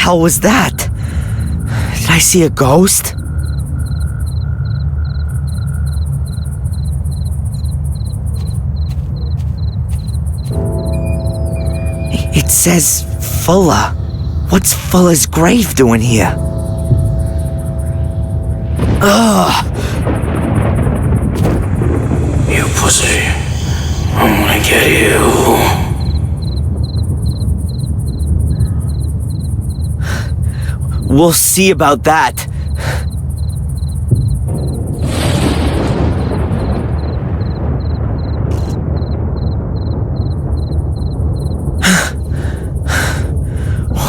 hell was that? Did I see a ghost? It says Fuller. What's Fuller's grave doing here? Ugh! You pussy. I'm gonna get you. We'll see about that.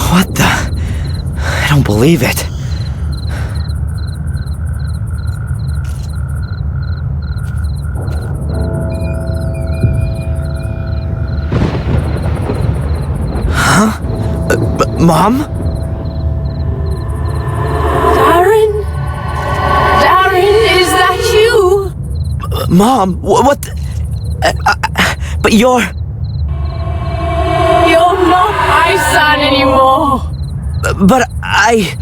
What the? I don't believe it. Huh? Mom? Mom, what the, but you're not my son anymore. But I...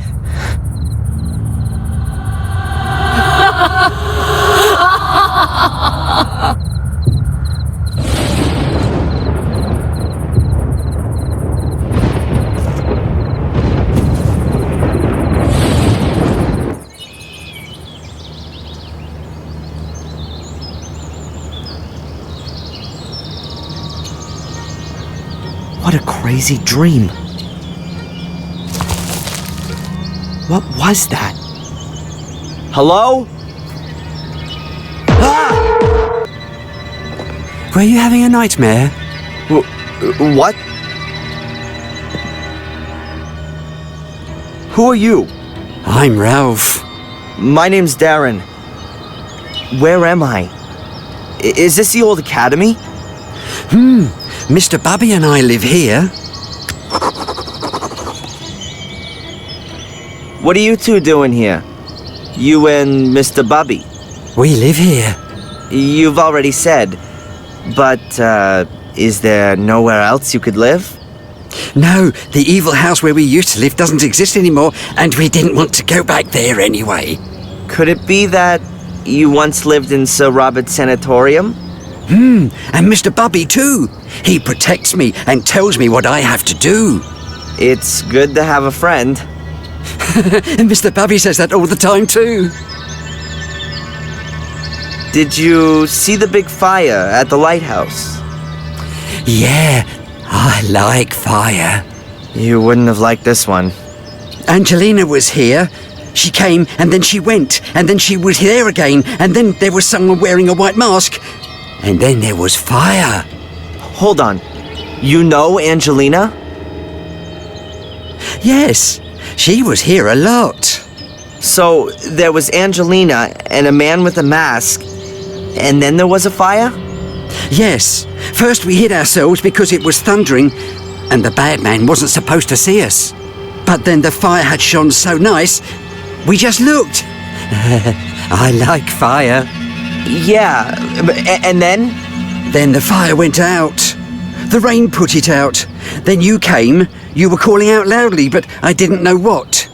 What a crazy dream. What was that? Hello? Ah! Were you having a nightmare? What? Who are you? I'm Ralph. My name's Darren. Where am I? Is this the old academy? Mr. Bubby and I live here. What are you two doing here? You and Mr. Bubby? We live here. You've already said. But, is there nowhere else you could live? No, the evil house where we used to live doesn't exist anymore, and we didn't want to go back there anyway. Could it be that you once lived in Sir Robert's sanatorium? And Mr. Bubby too. He protects me and tells me what I have to do. It's good to have a friend. And Mr. Bubby says that all the time too. Did you see the big fire at the lighthouse? Yeah, I like fire. You wouldn't have liked this one. Angelina was here. She came, and then she went, and then she was here again, and then there was someone wearing a white mask, and then there was fire. Hold on. You know Angelina? Yes, she was here a lot. So, there was Angelina and a man with a mask, and then there was a fire? Yes, first we hid ourselves because it was thundering, and the bad man wasn't supposed to see us. But then the fire had shone so nice, we just looked. I like fire. Yeah, and then? Then the fire went out. The rain put it out. Then you came. You were calling out loudly, but I didn't know what.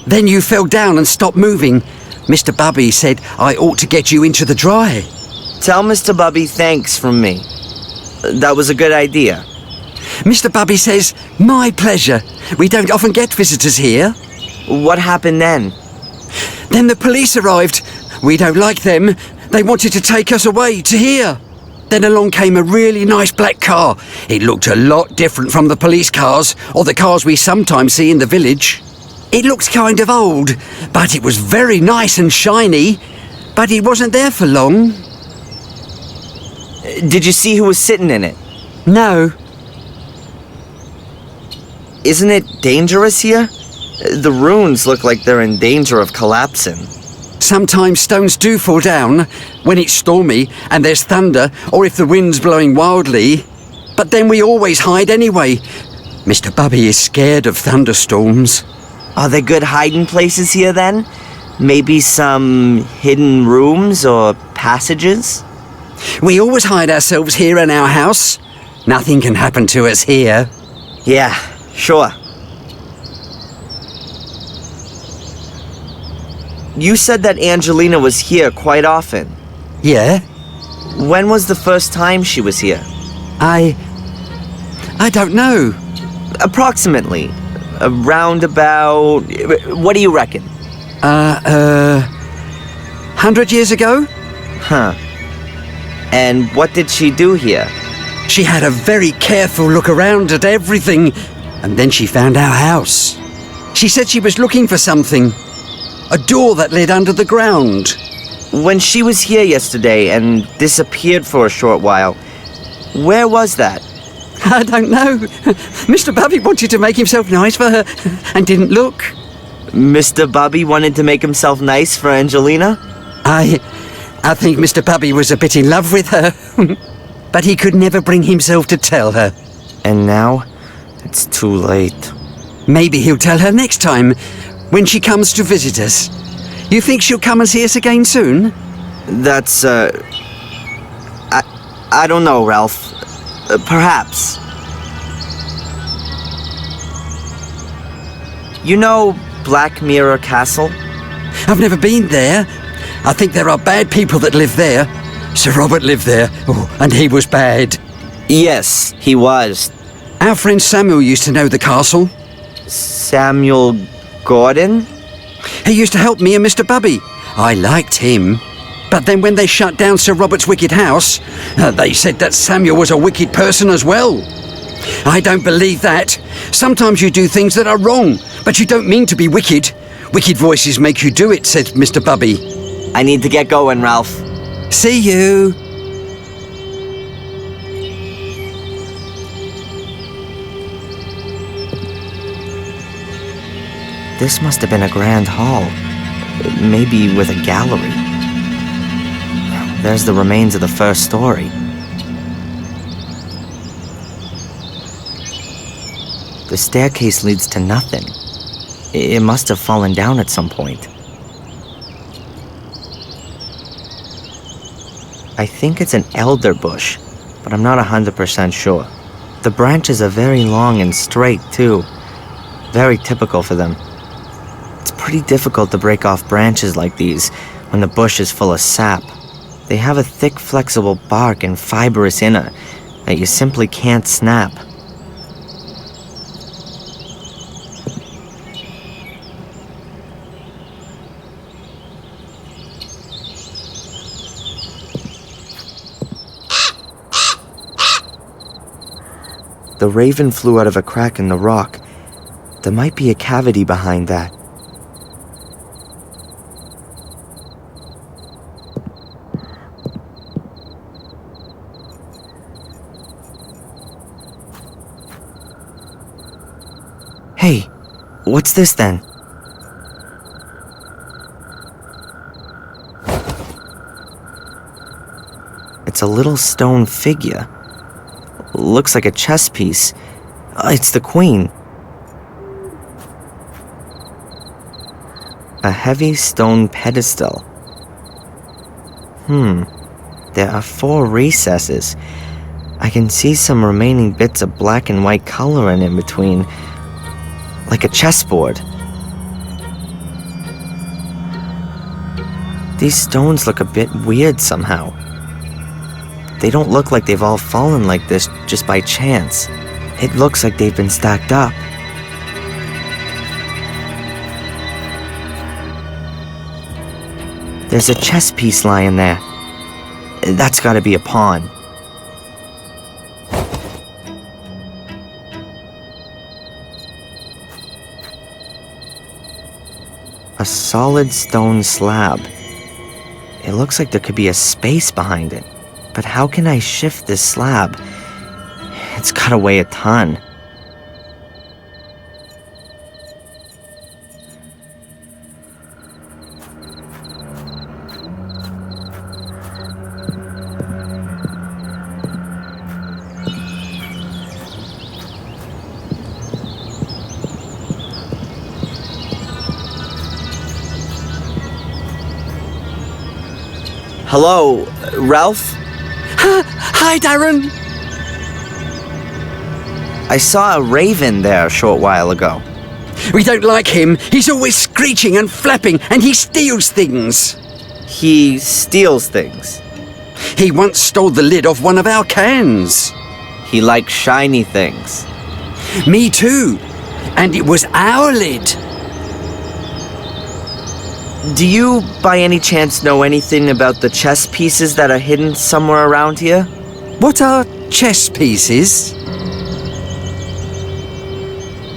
Then you fell down and stopped moving. Mr. Bubby said I ought to get you into the dry. Tell Mr. Bubby thanks from me. That was a good idea. Mr. Bubby says, my pleasure. We don't often get visitors here. What happened then? Then the police arrived. We don't like them. They wanted to take us away to here. Then along came a really nice black car. It looked a lot different from the police cars or the cars we sometimes see in the village. It looked kind of old, but it was very nice and shiny. But it wasn't there for long. Did you see who was sitting in it? No. Isn't it dangerous here? The ruins look like they're in danger of collapsing. Sometimes stones do fall down when it's stormy and there's thunder or if the wind's blowing wildly. But then we always hide anyway. Mr. Bubby is scared of thunderstorms. Are there good hiding places here then? Maybe some hidden rooms or passages? We always hide ourselves here in our house. Nothing can happen to us here. Yeah, sure. You said that Angelina was here quite often. Yeah? When was the first time she was here? I don't know. Approximately. Around about... What do you reckon? 100 years ago? Huh. And what did she do here? She had a very careful look around at everything, and then she found our house. She said she was looking for something. A door that led under the ground. When she was here yesterday and disappeared for a short while, where was that? I don't know. Mr. Bubby wanted to make himself nice for her and didn't look. Mr. Bubby wanted to make himself nice for Angelina? I think Mr. Bubby was a bit in love with her. But he could never bring himself to tell her. And now, it's too late. Maybe he'll tell her next time, when she comes to visit us. You think she'll come and see us again soon? That's, I don't know, Ralph. Perhaps. You know Black Mirror Castle? I've never been there. I think there are bad people that live there. Sir Robert lived there, and he was bad. Yes, he was. Our friend Samuel used to know the castle. Samuel Gordon? He used to help me and Mr. Bubby. I liked him. But then when they shut down Sir Robert's wicked house, they said that Samuel was a wicked person as well. I don't believe that. Sometimes you do things that are wrong, but you don't mean to be wicked. Wicked voices make you do it, said Mr. Bubby. I need to get going, Ralph. See you. This must have been a grand hall. Maybe with a gallery. There's the remains of the first story. The staircase leads to nothing. It must have fallen down at some point. I think it's an elder bush, but I'm not 100% sure. The branches are very long and straight, too. Very typical for them. It's pretty difficult to break off branches like these when the bush is full of sap. They have a thick, flexible bark and fibrous inner that you simply can't snap. The raven flew out of a crack in the rock. There might be a cavity behind that. Hey, what's this then? It's a little stone figure. Looks like a chess piece. It's the queen. A heavy stone pedestal. There are 4 recesses. I can see some remaining bits of black and white coloring in between. Like a chessboard. These stones look a bit weird somehow. They don't look like they've all fallen like this just by chance. It looks like they've been stacked up. There's a chess piece lying there. That's gotta be a pawn. A solid stone slab. It looks like there could be a space behind it. But how can I shift this slab? It's gotta weigh a ton. Hello, Ralph? Hi, Darren. I saw a raven there a short while ago. We don't like him. He's always screeching and flapping, and he steals things. He steals things. He once stole the lid off one of our cans. He likes shiny things. Me too. And it was our lid. Do you, by any chance, know anything about the chess pieces that are hidden somewhere around here? What are chess pieces?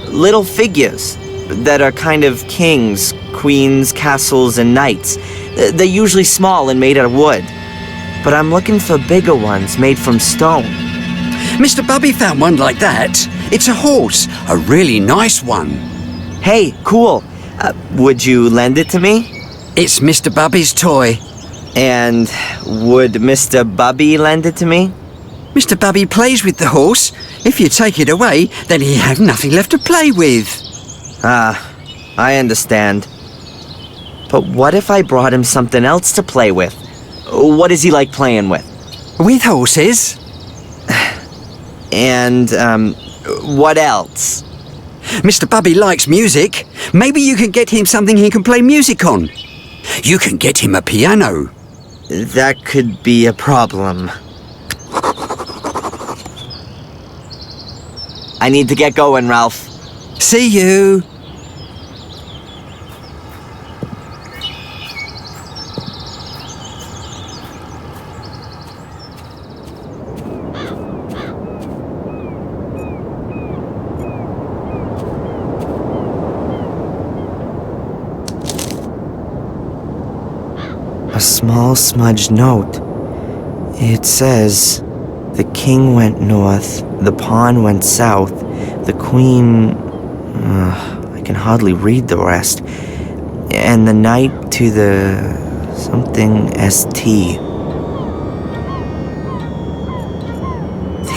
Little figures that are kind of kings, queens, castles, and knights. They're usually small and made out of wood. But I'm looking for bigger ones made from stone. Mr. Bubby found one like that. It's a horse, a really nice one. Hey, cool. Would you lend it to me? It's Mr. Bubby's toy. And would Mr. Bubby lend it to me? Mr. Bubby plays with the horse. If you take it away, then he'll have nothing left to play with. I understand. But what if I brought him something else to play with? What does he like playing with? With horses? And, what else? Mr. Bubby likes music. Maybe you can get him something he can play music on. You can get him a piano. That could be a problem. I need to get going, Ralph. See you. A small smudged note. It says, the king went north, the pawn went south, the queen... I can hardly read the rest. And the knight to the... something ST.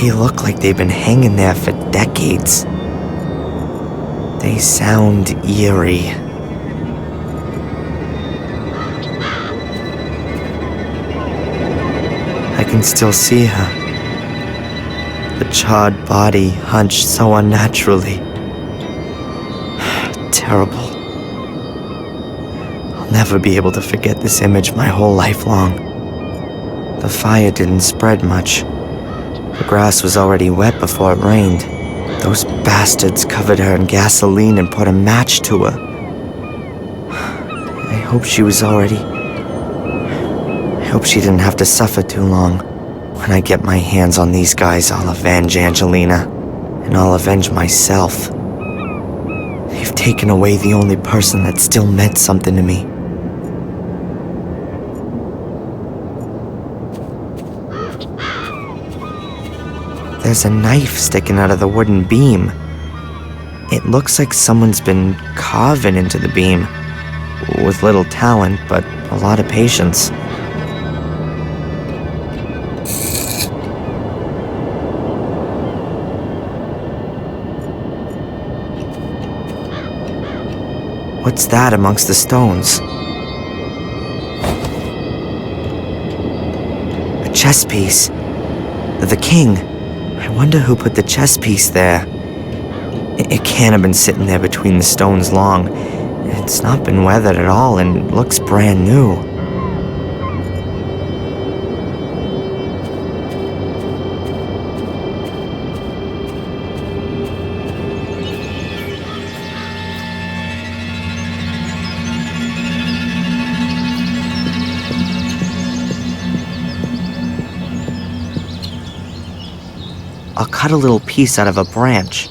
They look like they've been hanging there for decades. They sound eerie. I can still see her. The charred body hunched so unnaturally. Terrible. I'll never be able to forget this image my whole life long. The fire didn't spread much. The grass was already wet before it rained. Those bastards covered her in gasoline and put a match to her. I hope she was already... I hope she didn't have to suffer too long. When I get my hands on these guys, I'll avenge Angelina. And I'll avenge myself. They've taken away the only person that still meant something to me. There's a knife sticking out of the wooden beam. It looks like someone's been carving into the beam. With little talent, but a lot of patience. What's that amongst the stones? A chess piece. The king. I wonder who put the chess piece there. It can't have been sitting there between the stones long. It's not been weathered at all and looks brand new. I'll cut a little piece out of a branch.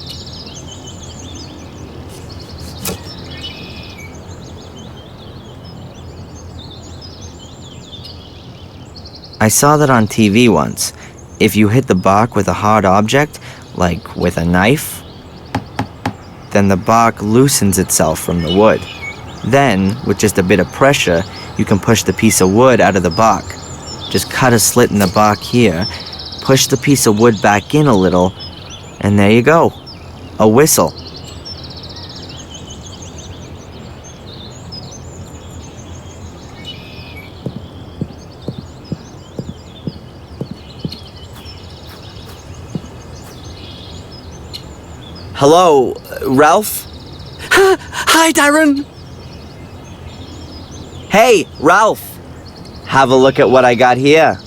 I saw that on TV once. If you hit the bark with a hard object, like with a knife, then the bark loosens itself from the wood. Then, with just a bit of pressure, you can push the piece of wood out of the bark. Just cut a slit in the bark here, push the piece of wood back in a little, and there you go. A whistle. Hello, Ralph? Hi, Darren. Hey, Ralph! Have a look at what I got here.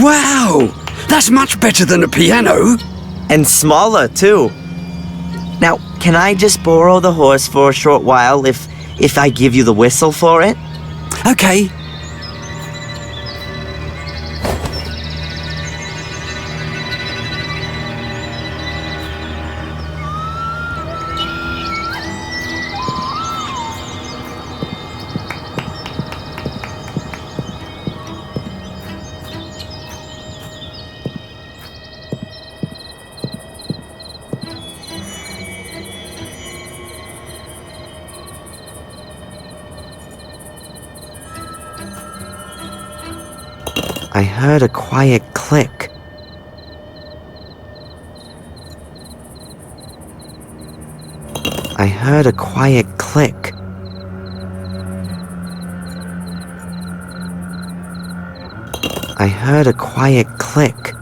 Wow! That's much better than a piano. And smaller, too. Now, can I just borrow the horse for a short while if I give you the whistle for it? Okay. I heard a quiet click. I heard a quiet click. I heard a quiet click.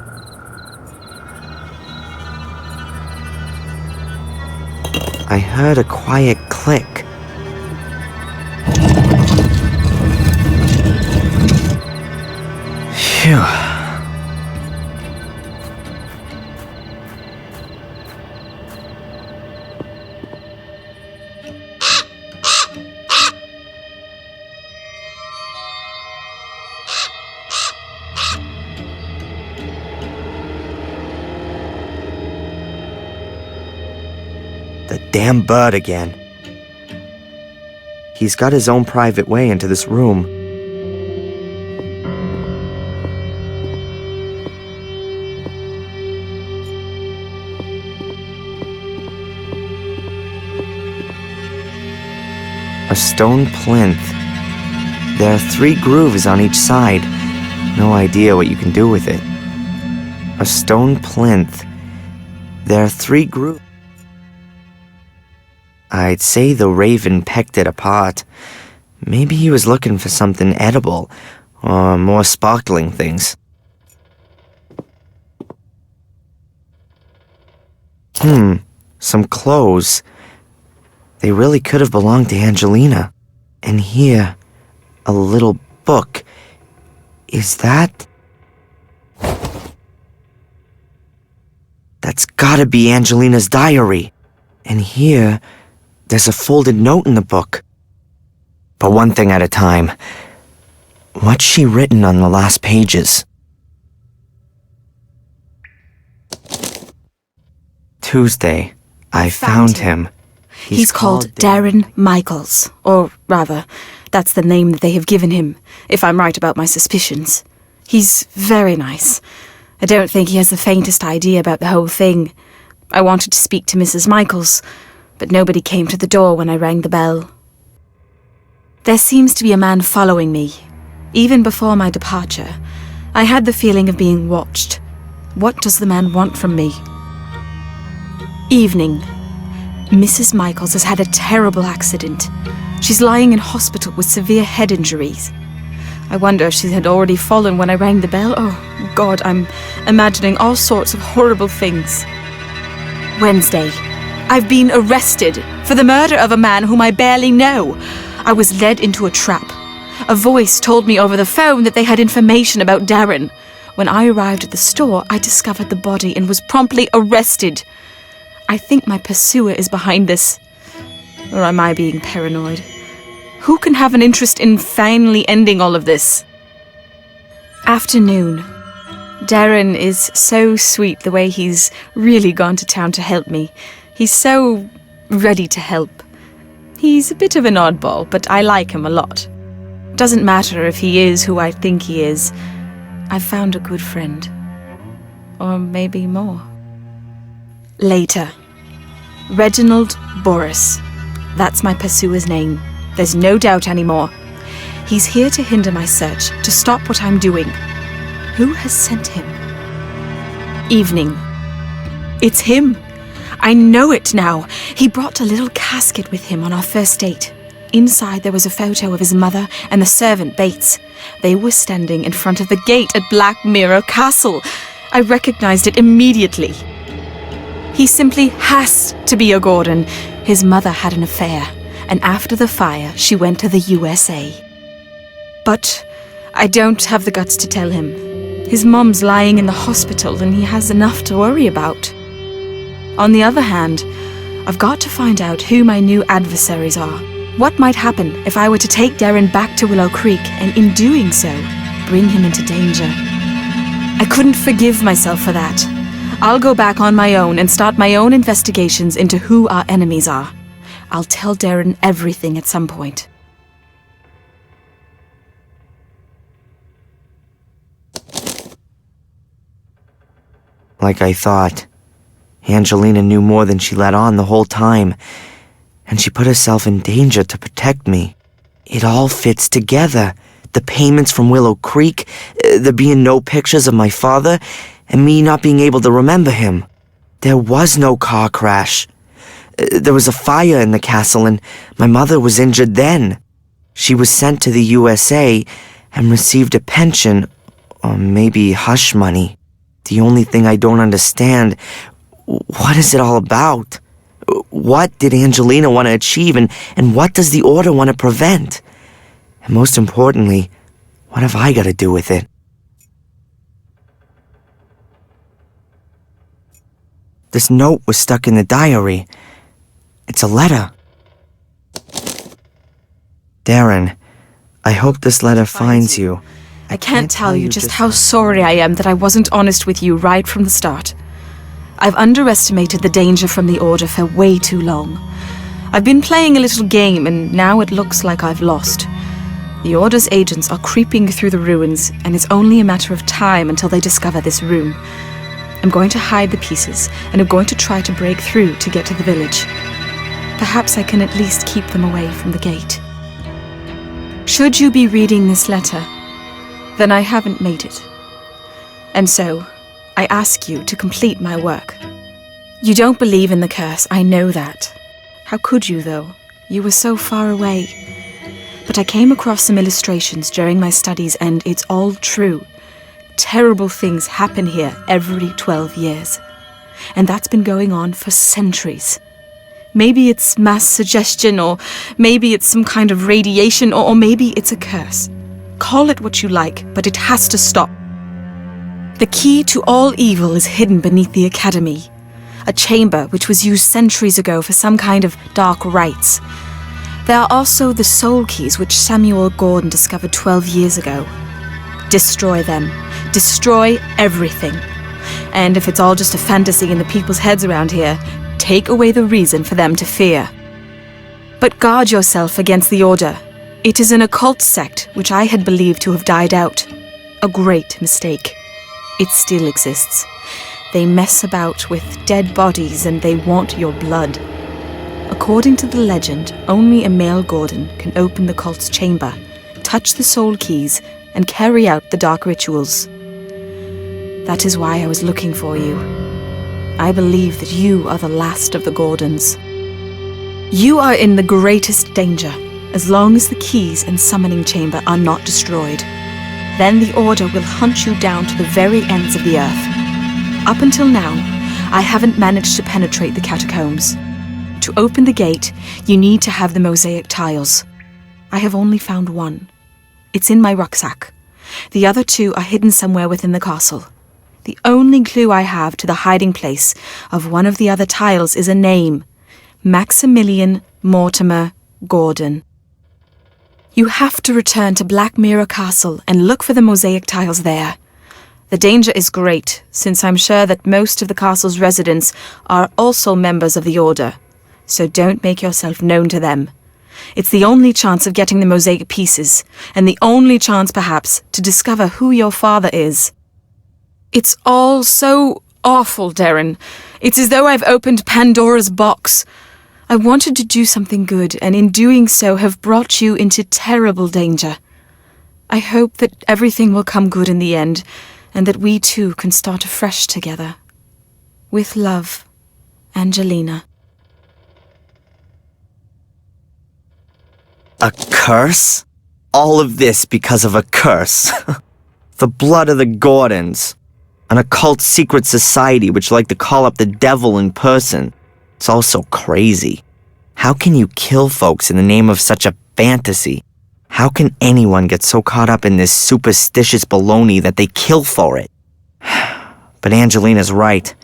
I heard a quiet click. Phew. The damn bird again. He's got his own private way into this room. A stone plinth. There are 3 grooves on each side. No idea what you can do with it. A stone plinth. There are 3 grooves. I'd say the raven pecked it apart. Maybe he was looking for something edible, or more sparkling things. Some clothes. They really could have belonged to Angelina. And here, a little book. Is that... That's gotta be Angelina's diary. And here, there's a folded note in the book. But one thing at a time. What's she written on the last pages? Tuesday, I found him. He's called Darren Michaels, or rather, that's the name that they have given him, if I'm right about my suspicions. He's very nice. I don't think he has the faintest idea about the whole thing. I wanted to speak to Mrs. Michaels, but nobody came to the door when I rang the bell. There seems to be a man following me. Even before my departure, I had the feeling of being watched. What does the man want from me? Evening. Mrs. Michaels has had a terrible accident. She's lying in hospital with severe head injuries. I wonder if she had already fallen when I rang the bell. Oh, God, I'm imagining all sorts of horrible things. Wednesday. I've been arrested for the murder of a man whom I barely know. I was led into a trap. A voice told me over the phone that they had information about Darren. When I arrived at the store, I discovered the body and was promptly arrested. I think my pursuer is behind this. Or am I being paranoid? Who can have an interest in finally ending all of this? Afternoon. Darren is so sweet the way he's really gone to town to help me. He's so ready to help. He's a bit of an oddball, but I like him a lot. Doesn't matter if he is who I think he is. I've found a good friend. Or maybe more. Later. Reginald Boris. That's my pursuer's name. There's no doubt anymore. He's here to hinder my search, to stop what I'm doing. Who has sent him? Evening. It's him. I know it now. He brought a little casket with him on our first date. Inside there was a photo of his mother and the servant Bates. They were standing in front of the gate at Black Mirror Castle. I recognized it immediately. He simply has to be a Gordon. His mother had an affair, and after the fire, she went to the USA. But I don't have the guts to tell him. His mom's lying in the hospital, and he has enough to worry about. On the other hand, I've got to find out who my new adversaries are. What might happen if I were to take Darren back to Willow Creek and in doing so, bring him into danger? I couldn't forgive myself for that. I'll go back on my own and start my own investigations into who our enemies are. I'll tell Darren everything at some point. Like I thought. Angelina knew more than she let on the whole time, and she put herself in danger to protect me. It all fits together. The payments from Willow Creek, there being no pictures of my father, and me not being able to remember him. There was no car crash. There was a fire in the castle, and my mother was injured then. She was sent to the USA and received a pension, or maybe hush money. The only thing I don't understand, what is it all about? What did Angelina want to achieve, and what does the Order want to prevent? And most importantly, what have I got to do with it? This note was stuck in the diary. It's a letter. Darren, I hope this letter finds you. I can't tell you just how sorry I am that I wasn't honest with you right from the start. I've underestimated the danger from the Order for way too long. I've been playing a little game, and now it looks like I've lost. The Order's agents are creeping through the ruins, and it's only a matter of time until they discover this room. I'm going to hide the pieces, and I'm going to try to break through to get to the village. Perhaps I can at least keep them away from the gate. Should you be reading this letter, then I haven't made it. And so, I ask you to complete my work. You don't believe in the curse, I know that. How could you, though? You were so far away. But I came across some illustrations during my studies, and it's all true. Terrible things happen here every 12 years. And that's been going on for centuries. Maybe it's mass suggestion, or maybe it's some kind of radiation, or maybe it's a curse. Call it what you like, but it has to stop. The key to all evil is hidden beneath the Academy, a chamber which was used centuries ago for some kind of dark rites. There are also the soul keys which Samuel Gordon discovered 12 years ago. Destroy them. Destroy everything. And if it's all just a fantasy in the people's heads around here, take away the reason for them to fear. But guard yourself against the Order. It is an occult sect which I had believed to have died out. A great mistake. It still exists. They mess about with dead bodies and they want your blood. According to the legend, only a male Gordon can open the cult's chamber, touch the soul keys, and carry out the dark rituals. That is why I was looking for you. I believe that you are the last of the Gordons. You are in the greatest danger, as long as the keys and summoning chamber are not destroyed. Then the Order will hunt you down to the very ends of the earth. Up until now, I haven't managed to penetrate the catacombs. To open the gate, you need to have the mosaic tiles. I have only found one. It's in my rucksack. The other two are hidden somewhere within the castle. The only clue I have to the hiding place of one of the other tiles is a name: Maximilian Mortimer Gordon. You have to return to Black Mirror Castle and look for the mosaic tiles there. The danger is great, since I'm sure that most of the castle's residents are also members of the Order, so don't make yourself known to them. It's the only chance of getting the mosaic pieces, and the only chance, perhaps, to discover who your father is. It's all so awful, Darren. It's as though I've opened Pandora's box. I wanted to do something good, and in doing so have brought you into terrible danger. I hope that everything will come good in the end, and that we too can start afresh together. With love, Angelina. A curse? All of this because of a curse. The blood of the Gordons. An occult secret society which like to call up the devil in person. It's all so crazy. How can you kill folks in the name of such a fantasy? How can anyone get so caught up in this superstitious baloney that they kill for it? But Angelina's right.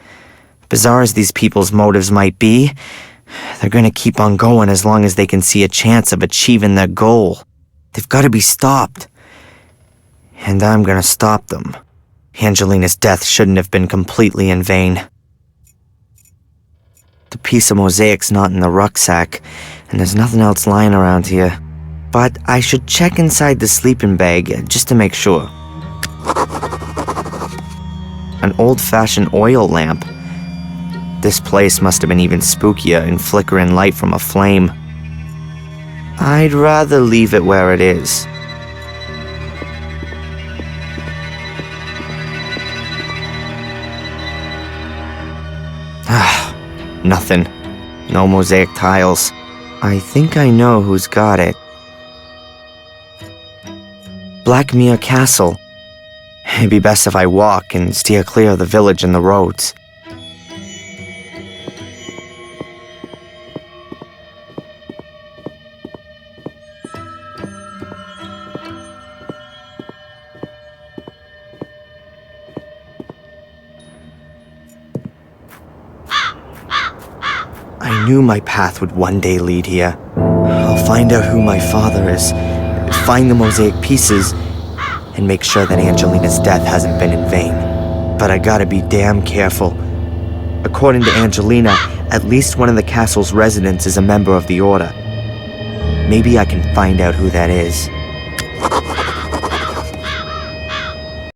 Bizarre as these people's motives might be, they're gonna keep on going as long as they can see a chance of achieving their goal. They've gotta be stopped. And I'm gonna stop them. Angelina's death shouldn't have been completely in vain. The piece of mosaic's not in the rucksack, and there's nothing else lying around here. But I should check inside the sleeping bag just to make sure. An old-fashioned oil lamp. This place must have been even spookier in flickering light from a flame. I'd rather leave it where it is. Nothing. No mosaic tiles. I think I know who's got it. Blackmere Castle. It'd be best if I walk and steer clear of the village and the roads. I knew my path would one day lead here. I'll find out who my father is, find the mosaic pieces, and make sure that Angelina's death hasn't been in vain. But I gotta be damn careful. According to Angelina, at least one of the castle's residents is a member of the Order. Maybe I can find out who that is.